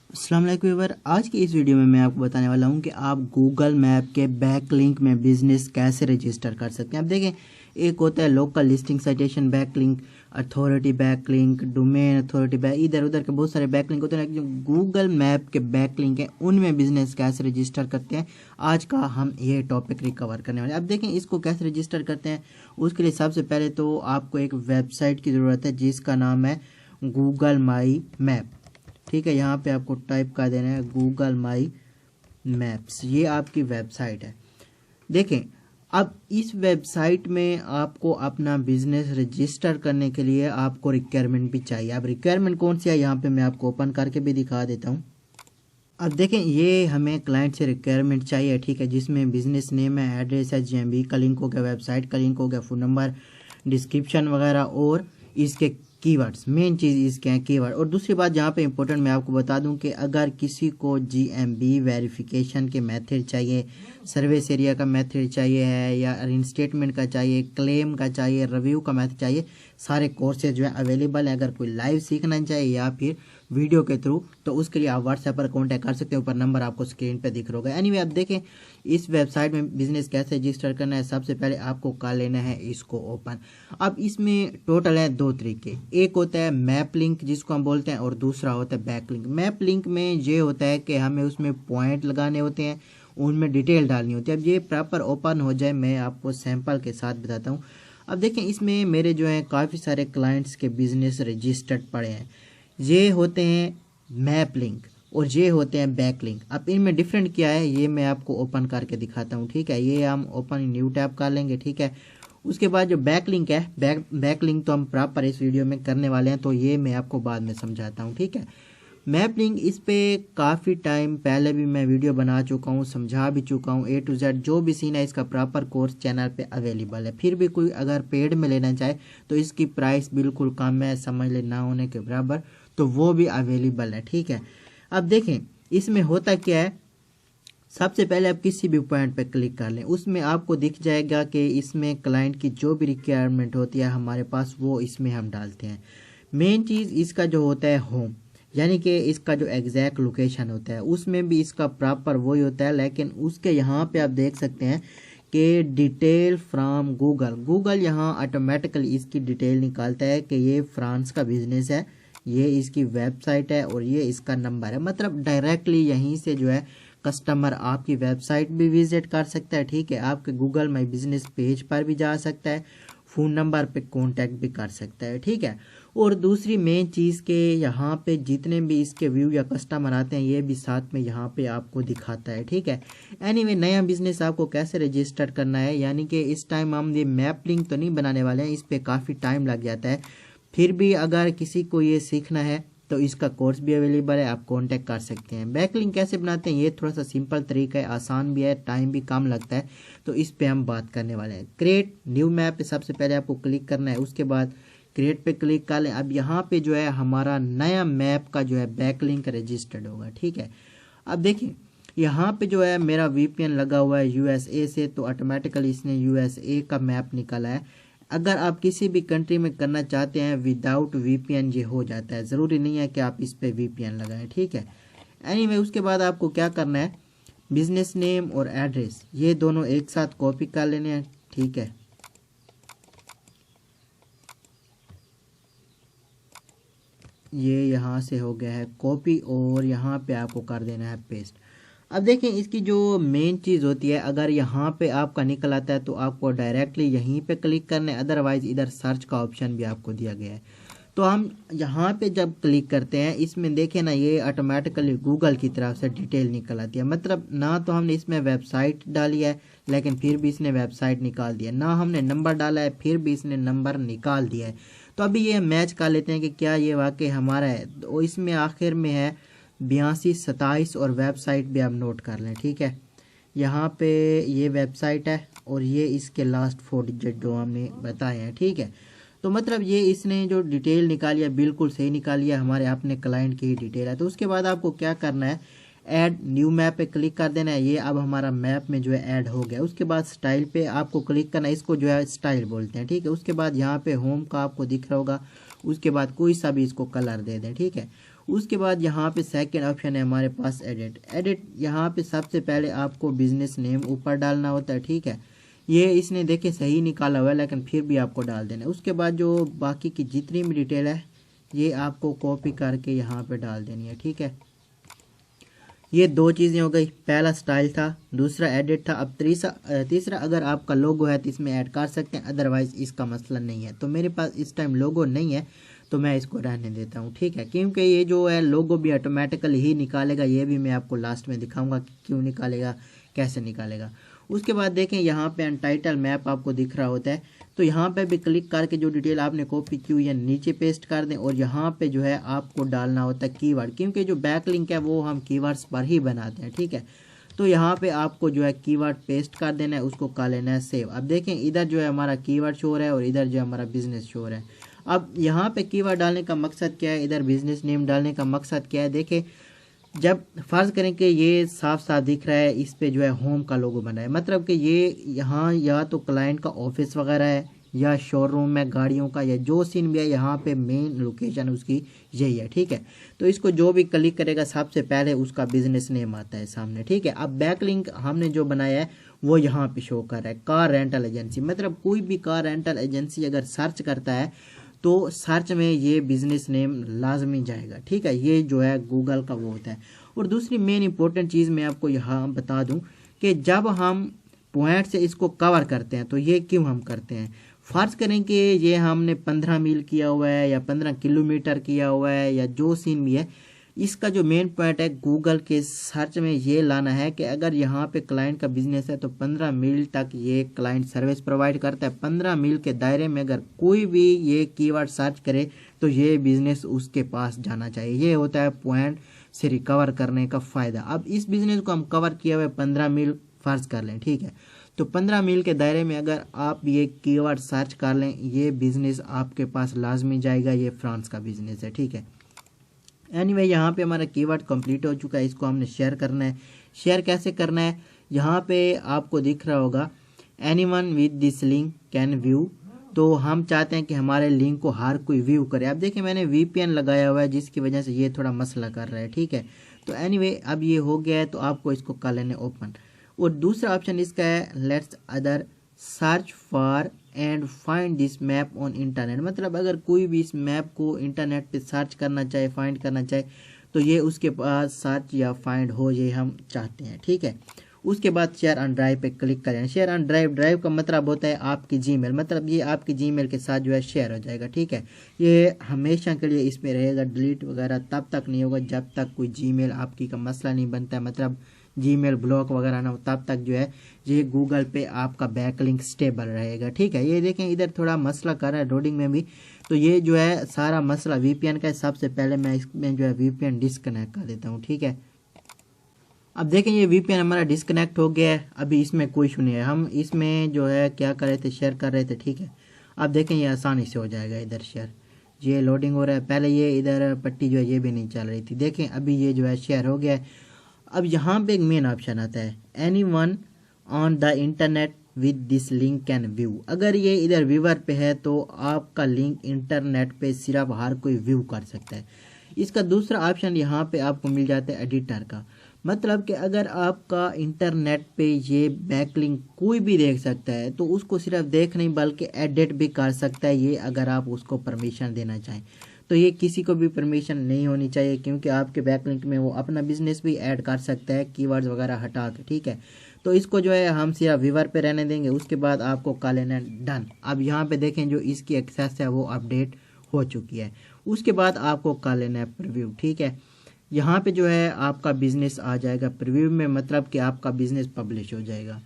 अस्सलाम वालेकुम व्यूअर, आज की इस वीडियो में मैं आपको बताने वाला हूं कि आप गूगल मैप के बैकलिंक में बिजनेस कैसे रजिस्टर कर सकते हैं। अब देखें, एक होता है local listing citation backlink, authority backlink, domain authority back, इधर उधर के बहुत सारे बैकलिंक होते हैं। जो गूगल मैप के बैकलिंक हैं उनमें बिजनेस कैसे रजिस्टर करते हैं, आज का हम ये टॉपिक रिकवर करने वाले हैं। अब देखें, इसको कैसे रजिस्टर करते हैं। उसके लिए सबसे पहले तो आपको एक वेबसाइट की ज़रूरत है जिसका नाम है गूगल माई मैप। ठीक है, यहाँ पे आपको टाइप कर देना है गूगल माई मैप्स। ये आपकी वेबसाइट है। देखें, अब इस वेबसाइट में आपको अपना बिजनेस रजिस्टर करने के लिए आपको रिक्वायरमेंट भी चाहिए। अब रिक्वायरमेंट कौन सी है, यहाँ पे मैं आपको ओपन करके भी दिखा देता हूँ। अब देखें, ये हमें क्लाइंट से रिक्वायरमेंट चाहिए, ठीक है, जिसमें बिजनेस नेम है, एड्रेस है, जीएमबी का लिंक हो गया, वेबसाइट का लिंक हो गया, फ़ोन नंबर, डिस्क्रिप्शन वगैरह और इसके कीवर्ड्स। मेन चीज़ इसके हैं कीवर्ड। और दूसरी बात जहाँ पे इंपॉर्टेंट मैं आपको बता दूं कि अगर किसी को जीएमबी वेरिफिकेशन के मेथड चाहिए, सर्विस एरिया का मेथड चाहिए है, या रिइंस्टेटमेंट का चाहिए, क्लेम का चाहिए, रिव्यू का मेथड चाहिए, सारे कोर्सेज जो है अवेलेबल है। अगर कोई लाइव सीखना चाहिए या फिर वीडियो के थ्रू, तो उसके लिए आप व्हाट्सएप पर कॉन्टैक्ट कर सकते हो। ऊपर नंबर आपको स्क्रीन पे दिख रहा होगा। एनीवे, अब देखें इस वेबसाइट में बिजनेस कैसे रजिस्टर करना है। सबसे पहले आपको कर लेना है इसको ओपन। अब इसमें टोटल है दो तरीके, एक होता है मैप लिंक जिसको हम बोलते हैं, और दूसरा होता है बैक लिंक। मैप लिंक में ये होता है कि हमें उसमें पॉइंट लगाने होते हैं, उनमें डिटेल डालनी होती है। अब ये प्रॉपर ओपन हो जाए, मैं आपको सैंपल के साथ बताता हूँ। अब देखें, इसमें मेरे जो हैं काफ़ी सारे क्लाइंट्स के बिजनेस रजिस्टर्ड पड़े हैं। ये होते हैं मैप लिंक और ये होते हैं बैक लिंक। अब इनमें डिफरेंट क्या है ये मैं आपको ओपन करके दिखाता हूँ। ठीक है, ये हम ओपन न्यू टैब कर लेंगे। ठीक है, उसके बाद जो बैक लिंक है, बैक लिंक तो हम प्रॉपर इस वीडियो में करने वाले हैं, तो ये मैं आपको बाद में समझाता हूँ। ठीक है, मैप लिंक इस पे काफ़ी टाइम पहले भी मैं वीडियो बना चुका हूँ, समझा भी चुका हूँ। A to Z जो भी सीन है इसका प्रॉपर कोर्स चैनल पे अवेलेबल है। फिर भी कोई अगर पेड में लेना चाहे तो इसकी प्राइस बिल्कुल कम है, समझ ले ना होने के बराबर, तो वो भी अवेलेबल है। ठीक है, अब देखें इसमें होता क्या है। सबसे पहले आप किसी भी पॉइंट पे क्लिक कर लें, उसमें आपको दिख जाएगा कि इसमें क्लाइंट की जो भी रिक्वायरमेंट होती है हमारे पास, वो इसमें हम डालते हैं। मेन चीज़ इसका जो होता है होम, यानी कि इसका जो एग्जैक्ट लोकेशन होता है, उसमें भी इसका प्रॉपर वही होता है। लेकिन उसके यहाँ पे आप देख सकते हैं कि डिटेल फ्रॉम गूगल, गूगल यहाँ ऑटोमेटिकली इसकी डिटेल निकालता है कि ये फ्रांस का बिजनेस है, ये इसकी वेबसाइट है और ये इसका नंबर है। मतलब डायरेक्टली यहीं से जो है कस्टमर आपकी वेबसाइट भी विजिट कर सकता है। ठीक है, आपके गूगल माई बिजनेस पेज पर भी जा सकता है, फ़ोन नंबर पे कांटेक्ट भी कर सकता है। ठीक है, और दूसरी मेन चीज़ के यहाँ पे जितने भी इसके व्यू या कस्टमर आते हैं ये भी साथ में यहाँ पे आपको दिखाता है। ठीक है, एनीवे, नया बिजनेस आपको कैसे रजिस्टर करना है, यानी कि इस टाइम हम ये मैप लिंक तो नहीं बनाने वाले हैं, इस पर काफ़ी टाइम लग जाता है। फिर भी अगर किसी को ये सीखना है तो इसका कोर्स भी अवेलेबल है, आप कांटेक्ट कर सकते हैं। बैकलिंक कैसे बनाते हैं ये थोड़ा सा सिंपल तरीका है, आसान भी है, टाइम भी कम लगता है, तो इस पे हम बात करने वाले हैं। क्रिएट न्यू मैप पे सबसे पहले आपको क्लिक करना है, उसके बाद क्रिएट पे क्लिक कर लें। अब यहाँ पे जो है हमारा नया मैप का जो है बैकलिंक रजिस्टर्ड होगा। ठीक है, अब देखिए यहाँ पे जो है मेरा VPN लगा हुआ है USA से, तो ऑटोमेटिकली इसने USA का मैप निकाला है। अगर आप किसी भी कंट्री में करना चाहते हैं विदाउट VPN ये हो जाता है, ज़रूरी नहीं है कि आप इस पे VPN लगाएं। ठीक है, एनीवे, उसके बाद आपको क्या करना है, बिजनेस नेम और एड्रेस ये दोनों एक साथ कॉपी कर लेने हैं। ठीक है, ये यहाँ से हो गया है कॉपी और यहाँ पे आपको कर देना है पेस्ट। अब देखें, इसकी जो मेन चीज़ होती है, अगर यहाँ पे आपका निकल आता है तो आपको डायरेक्टली यहीं पे क्लिक करना है, अदरवाइज इधर सर्च का ऑप्शन भी आपको दिया गया है। तो हम यहाँ पे जब क्लिक करते हैं, इसमें देखें ना, ये ऑटोमेटिकली गूगल की तरफ से डिटेल निकल आती है। मतलब ना तो हमने इसमें वेबसाइट डाली है लेकिन फिर भी इसने वेबसाइट निकाल दिया, ना हमने नंबर डाला है फिर भी इसने नंबर निकाल दिया है। तो अभी ये मैच कर लेते हैं कि क्या ये वाकई हमारा है। तो इसमें आखिर में है 8227 और वेबसाइट भी आप नोट कर लें। ठीक है, यहाँ पे ये वेबसाइट है और ये इसके लास्ट 4 डिजिट जो हमने बताए हैं। ठीक है, तो मतलब ये इसने जो डिटेल निकाली है बिल्कुल सही निकाली है, हमारे अपने क्लाइंट की ही डिटेल है। तो उसके बाद आपको क्या करना है, ऐड न्यू मैप पे क्लिक कर देना है। ये अब हमारा मैप में जो है ऐड हो गया। उसके बाद स्टाइल पे आपको क्लिक करना है, इसको जो है स्टाइल बोलते हैं। ठीक है, उसके बाद यहाँ पे होम का आपको दिख रहा होगा, उसके बाद कोई सा भी इसको कलर दे दें। ठीक है, उसके बाद यहाँ पे सेकंड ऑप्शन है हमारे पास एडिट। यहाँ पे सबसे पहले आपको बिजनेस नेम ऊपर डालना होता है, ठीक है। ये इसने देखे सही निकाला हुआ है लेकिन फिर भी आपको डाल देना है। उसके बाद जो बाकी की जितनी भी डिटेल है ये आपको कॉपी करके यहाँ पे डाल देनी है, ठीक है। ये दो चीज़ें हो गई, पहला स्टाइल था, दूसरा एडिट था। अब तीसरा अगर आपका लोगो है तो इसमें ऐड कर सकते हैं, अदरवाइज इसका मसला नहीं है। तो मेरे पास इस टाइम लोगो नहीं है तो मैं इसको रहने देता हूँ, ठीक है। क्योंकि ये जो है लोगो भी ऑटोमेटिकली ही निकालेगा, ये भी मैं आपको लास्ट में दिखाऊंगा कि क्यों निकालेगा, कैसे निकालेगा। उसके बाद देखें यहाँ पे अनटाइटल मैप आपको दिख रहा होता है, तो यहाँ पे भी क्लिक करके जो डिटेल आपने कॉपी की हुई है नीचे पेस्ट कर दें। और यहाँ पे जो है आपको डालना होता है कीवर्ड, क्योंकि जो बैकलिंक है वो हम कीवर्ड्स पर ही बनाते हैं, ठीक है। तो यहाँ पे आपको जो है कीवर्ड पेस्ट कर देना है, उसको कर लेना है सेव। अब देखें इधर जो है हमारा कीवर्ड शो हो रहा है और इधर जो है हमारा बिजनेस शो हो रहा है। अब यहाँ पे कीवर्ड डालने का मकसद क्या है, इधर बिजनेस नेम डालने का मकसद क्या है। देखें जब फर्ज करें कि ये साफ साफ दिख रहा है, इस पे जो है होम का लोगो बना है, मतलब कि ये यहाँ या तो क्लाइंट का ऑफिस वगैरह है या शोरूम में गाड़ियों का, या जो सीन भी है यहाँ पे मेन लोकेशन उसकी यही है, ठीक है। तो इसको जो भी क्लिक करेगा सबसे पहले उसका बिजनेस नेम आता है सामने, ठीक है। अब बैकलिंक हमने जो बनाया है वो यहाँ पे शो कर रहा है कार रेंटल एजेंसी, मतलब कोई भी कार रेंटल एजेंसी अगर सर्च करता है तो सर्च में ये बिजनेस नेम लाजमी जाएगा, ठीक है। ये जो है गूगल का वो होता है। और दूसरी मेन इंपॉर्टेंट चीज़ मैं आपको यहाँ बता दूँ कि जब हम पॉइंट से इसको कवर करते हैं तो ये क्यों हम करते हैं। फर्ज करें कि ये हमने 15 मील किया हुआ है या 15 किलोमीटर किया हुआ है या जो सीन भी है, इसका जो मेन पॉइंट है गूगल के सर्च में ये लाना है कि अगर यहाँ पे क्लाइंट का बिजनेस है तो 15 मील तक ये क्लाइंट सर्विस प्रोवाइड करता है। 15 मील के दायरे में अगर कोई भी ये कीवर्ड सर्च करे तो ये बिजनेस उसके पास जाना चाहिए। ये होता है पॉइंट से रिकवर करने का फ़ायदा। अब इस बिजनेस को हम कवर किया हुआ है 15 मील फर्ज कर लें, ठीक है। तो 15 मील के दायरे में अगर आप ये कीवर्ड सर्च कर लें, ये बिजनेस आपके पास लाजमी जाएगा। ये फ्रांस का बिजनेस है, ठीक है। एनीवे यहाँ पे हमारा कीवर्ड कंप्लीट हो चुका है, इसको हमने शेयर करना है। शेयर कैसे करना है, यहाँ पे आपको दिख रहा होगा anyone with this link can view. तो हम चाहते हैं कि हमारे लिंक को हर कोई व्यू करे। अब देखिए मैंने VPN लगाया हुआ है जिसकी वजह से ये थोड़ा मसला कर रहा है, ठीक है। तो एनीवे अब ये हो गया है तो आपको इसको कर लेना ओपन। और दूसरा ऑप्शन इसका है let's other search for and find this map on internet, मतलब अगर कोई भी इस मैप को इंटरनेट पे सर्च करना चाहे, फाइंड करना चाहे तो ये उसके पास सर्च या फाइंड हो, ये हम चाहते हैं, ठीक है। उसके बाद शेयर ऑन ड्राइव पे क्लिक करें। शेयर ऑन ड्राइव, ड्राइव का मतलब होता है आपकी जीमेल, मतलब ये आपकी जीमेल के साथ जो है शेयर हो जाएगा, ठीक है। ये हमेशा के लिए इसमें रहेगा, डिलीट वगैरह तब तक नहीं होगा जब तक कोई जीमेल आपकी का मसला नहीं बनता है, मतलब जीमेल ब्लॉक वगैरह ना हो, तब तक जो है ये गूगल पे आपका बैकलिंक स्टेबल रहेगा, ठीक है। ये देखें इधर थोड़ा मसला कर रहा है लोडिंग में भी, तो ये जो है सारा मसला VPN का है। सबसे पहले मैं इसमें जो है VPN डिस्कनेक्ट कर देता हूँ, ठीक है। अब देखें ये VPN हमारा डिस्कनेक्ट हो गया है, अभी इसमें कोई इशू नहीं है। हम इसमें जो है क्या कर रहे थे, शेयर कर रहे थे, ठीक है। अब देखें ये आसानी से हो जाएगा इधर शेयर। ये लोडिंग हो रहा है, पहले ये इधर पट्टी जो है ये भी नहीं चल रही थी, देखें अभी ये जो है शेयर हो गया है। अब यहाँ पे एक मेन ऑप्शन आता है anyone on the internet with this link can view. अगर ये इधर व्यूअर पे है तो आपका लिंक इंटरनेट पे सिर्फ हर कोई व्यू कर सकता है। इसका दूसरा ऑप्शन यहाँ पे आपको मिल जाता है एडिटर का, मतलब कि अगर आपका इंटरनेट पे ये बैकलिंक कोई भी देख सकता है तो उसको सिर्फ देख नहीं बल्कि एडिट भी कर सकता है, ये अगर आप उसको परमिशन देना चाहें। तो ये किसी को भी परमिशन नहीं होनी चाहिए, क्योंकि आपके बैकलिंक में वो अपना बिजनेस भी ऐड कर सकता है कीवर्ड्स वगैरह हटा के, ठीक है। तो इसको जो है हम सिर्फ व्यूअर पे रहने देंगे। उसके बाद आपको कर लेना है डन। अब यहाँ पे देखें जो इसकी एक्सेस है वो अपडेट हो चुकी है। उसके बाद आपको कर लेना है प्रीव्यू, ठीक है। यहाँ पे जो है आपका बिजनेस आ जाएगा प्रीव्यू में, मतलब कि आपका बिजनेस पब्लिश हो जाएगा।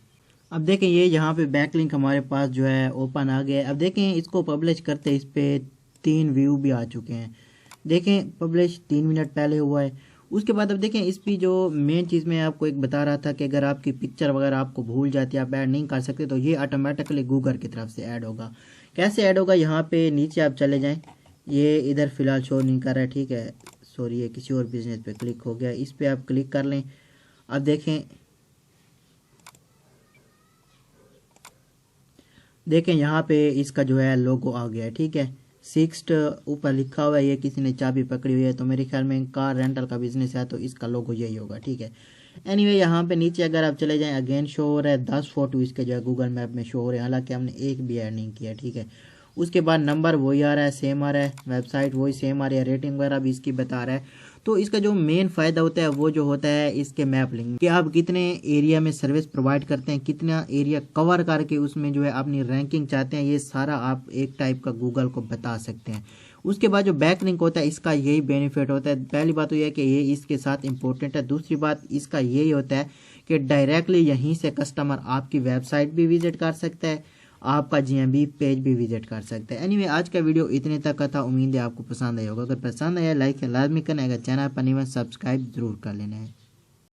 अब देखें ये यहाँ पे बैकलिंक हमारे पास जो है ओपन आ गया है। अब देखें इसको पब्लिश करते इस पे 3 व्यू भी आ चुके हैं, देखें पब्लिश 3 मिनट पहले हुआ है। उसके बाद अब देखें इस पर जो मेन चीज़ मैं आपको एक बता रहा था कि अगर आपकी पिक्चर वगैरह आपको भूल जाती है, आप ऐड नहीं कर सकते, तो ये ऑटोमेटिकली गूगल की तरफ से ऐड होगा। कैसे ऐड होगा, यहाँ पे नीचे आप चले जाएं, ये इधर फिलहाल शो नहीं कर रहा है, ठीक है। सॉरी ये किसी और बिजनेस पे क्लिक हो गया, इस पर आप क्लिक कर लें। अब देखें यहाँ पे इसका जो है लोगो आ गया है, ठीक है। सिक्स्थ ऊपर लिखा हुआ है, ये किसी ने चाबी पकड़ी हुई है, तो मेरे ख्याल में कार रेंटल का बिजनेस है, तो इसका लोगो यही होगा, ठीक है। एनीवे यहाँ पे नीचे अगर आप चले जाएं, अगेन शो हो रहा है 10 फोटो इसके जो है गूगल मैप में शो हो रहे हैं, हालांकि हमने एक भी ऐड नहीं किया, ठीक है। उसके बाद नंबर वही आ रहा है, सेम आ रहा है, वेबसाइट वही सेम आ रही है, रेटिंग वगैरह भी इसकी बता रहा है। तो इसका जो मेन फ़ायदा होता है वो जो होता है इसके मैप लिंक, कि आप कितने एरिया में सर्विस प्रोवाइड करते हैं, कितना एरिया कवर करके उसमें जो है अपनी रैंकिंग चाहते हैं, ये सारा आप एक टाइप का गूगल को बता सकते हैं। उसके बाद जो बैक लिंक होता है इसका यही बेनिफिट होता है। पहली बात तो यह है कि ये इसके साथ इम्पोर्टेंट है। दूसरी बात इसका यही होता है कि डायरेक्टली यहीं से कस्टमर आपकी वेबसाइट भी विजिट कर सकता है, आपका GMB पेज भी विजिट कर सकते हैं। एनीवे आज का वीडियो इतने तक का था, उम्मीद है आपको पसंद आया होगा। अगर पसंद आया लाइक लाजमी करना है, अगर चैनल पर नहीं सब्सक्राइब जरूर कर लेना है।